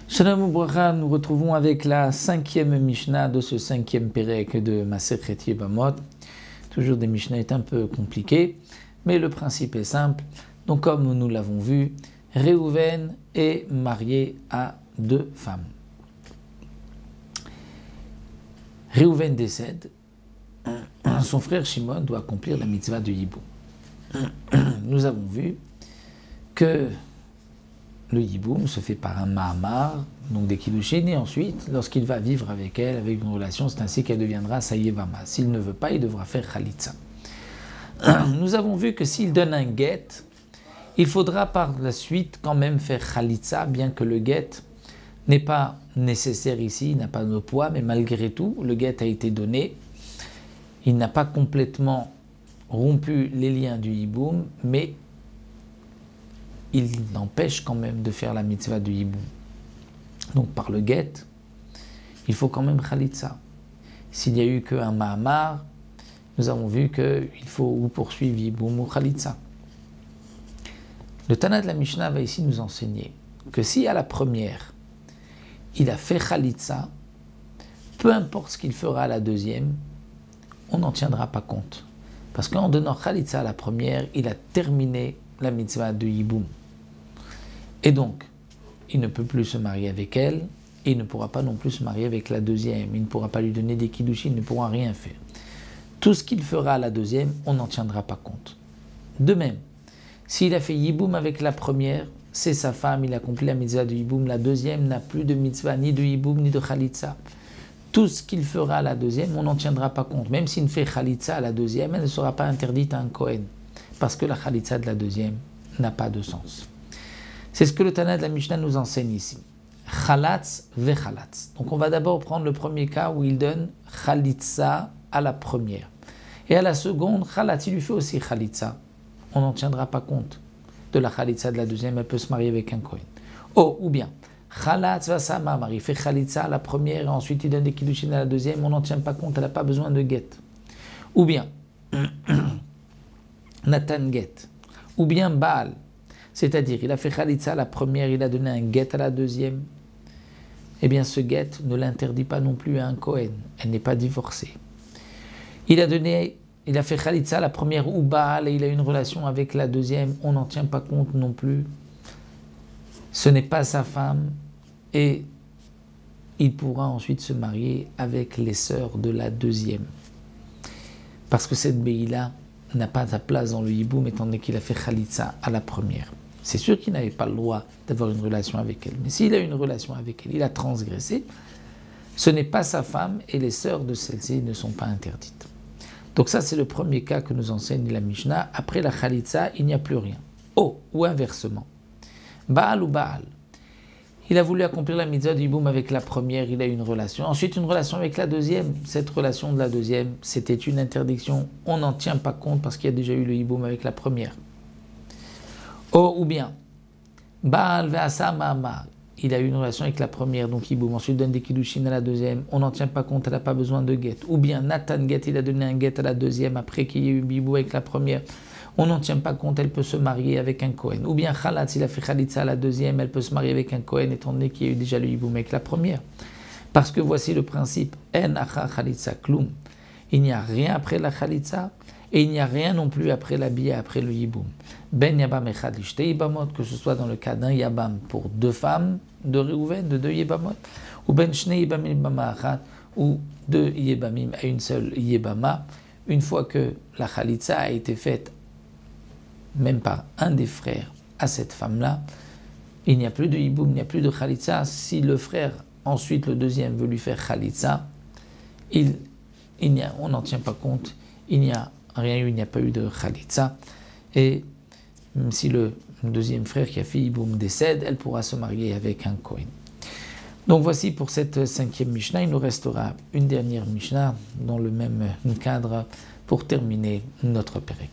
Shalom Ubracha, nous retrouvons avec la 5e Mishnah de ce 5e Pérek de Masechet Yebamot. Toujours des Mishnahs un peu compliqués, mais le principe est simple. Donc comme nous l'avons vu, Réhouven est marié à 2 femmes. Réhouven décède, son frère Shimon doit accomplir la mitzvah de Yiboum. Nous avons vu que le Yiboum se fait par un Mahamar, donc des Kiddushin, et ensuite, lorsqu'il va vivre avec elle, avec une relation, c'est ainsi qu'elle deviendra sa Yevama. S'il ne veut pas, il devra faire Khalitsa. Nous avons vu que s'il donne un get, il faudra par la suite quand même faire Khalitsa, bien que le get n'est pas nécessaire ici, il n'a pas de poids, mais malgré tout, le get a été donné. Il n'a pas complètement rompu les liens du Yiboum, mais il n'empêche quand même de faire la mitzvah du Yiboum. Donc par le get, il faut quand même Khalitsa. S'il n'y a eu qu'un Mahamar, nous avons vu qu'il faut ou poursuivre Yiboum ou Khalitsa. Le Tana de la Mishnah va ici nous enseigner que si à la première, il a fait Khalitsa, peu importe ce qu'il fera à la deuxième, on n'en tiendra pas compte. Parce qu'en donnant Khalitsa à la première, il a terminé la mitzvah de Yiboum. Et donc, il ne peut plus se marier avec elle, et il ne pourra pas non plus se marier avec la deuxième. Il ne pourra pas lui donner des kiddushin, il ne pourra rien faire. Tout ce qu'il fera à la deuxième, on n'en tiendra pas compte. De même, s'il a fait Yiboum avec la première, c'est sa femme, il a accompli la mitzvah de Yiboum. La deuxième n'a plus de mitzvah, ni de Yiboum, ni de Khalitsa. Tout ce qu'il fera à la deuxième, on n'en tiendra pas compte. Même s'il fait Khalitsa à la deuxième, elle ne sera pas interdite à un Kohen. Parce que la Khalitsa de la deuxième n'a pas de sens. C'est ce que le Tana de la Mishnah nous enseigne ici. Khalatz vechalatz. Donc on va d'abord prendre le premier cas où il donne Khalitsa à la première. Et à la seconde, Khalatz, il lui fait aussi Khalitsa. On n'en tiendra pas compte de la Khalitsa de la deuxième, elle peut se marier avec un Kohen. Oh, ou bien, Khalatz vasamamar, il fait Khalitsa à la première et ensuite il donne des kiddushin à la deuxième, on n'en tient pas compte, elle n'a pas besoin de get. Ou bien, Nathan get. Ou bien Baal. C'est-à-dire, il a fait Khalitsa à la première, il a donné un get à la deuxième. Eh bien, ce get ne l'interdit pas non plus à un Kohen. Elle n'est pas divorcée. Il a fait Khalitsa à la première ou Baal et il a une relation avec la deuxième. On n'en tient pas compte non plus. Ce n'est pas sa femme et il pourra ensuite se marier avec les sœurs de la deuxième. Parce que cette Beïla n'a pas sa place dans le Yiboum étant donné qu'il a fait Khalitsa à la première. C'est sûr qu'il n'avait pas le droit d'avoir une relation avec elle. Mais s'il a une relation avec elle, il a transgressé, ce n'est pas sa femme et les sœurs de celle-ci ne sont pas interdites. Donc ça, c'est le premier cas que nous enseigne la Mishnah. Après la Khalitsa, il n'y a plus rien. Oh, ou inversement. Baal ou Baal. Il a voulu accomplir la mitzvah du Yiboum avec la première, il a eu une relation. Ensuite, une relation avec la deuxième. Cette relation de la deuxième, c'était une interdiction. On n'en tient pas compte parce qu'il y a déjà eu le Yiboum avec la première. Oh, ou bien, Baal ve'asa ma'amar. Il a eu une relation avec la première, donc Yiboum. Ensuite, donne des kiddushin à la deuxième. On n'en tient pas compte, elle n'a pas besoin de get. Ou bien, Nathan get, il a donné un get à la deuxième après qu'il y ait eu Yiboum avec la première. On n'en tient pas compte, elle peut se marier avec un Kohen. Ou bien Khalatz, il a fait Khalitsa à la deuxième, elle peut se marier avec un Kohen, étant donné qu'il y a eu déjà le Yiboum avec la première. Parce que voici le principe, En acha Khalitsa klum. Il n'y a rien après la Khalitsa, et il n'y a rien non plus après la bia, après le Yiboum. Ben Yabam echad lishte Yibamot, que ce soit dans le cas d'un Yabam pour 2 femmes de Réhouven, de 2 Yibamot, ou Ben Shne Yibamim Yibama achat, ou 2 Yibamim à une seule Yibama, une fois que la Khalitsa a été faite même par un des frères à cette femme-là, il n'y a plus de Yiboum, il n'y a plus de Khalitsa. Si le frère, ensuite le deuxième, veut lui faire Khalitsa, on n'en tient pas compte, il n'y a rien eu, il n'y a pas eu de Khalitsa. Et même si le deuxième frère qui a fait Yiboum décède, elle pourra se marier avec un Kohen. Donc voici pour cette 5e Mishnah, il nous restera une dernière Mishnah dans le même cadre pour terminer notre Pérek.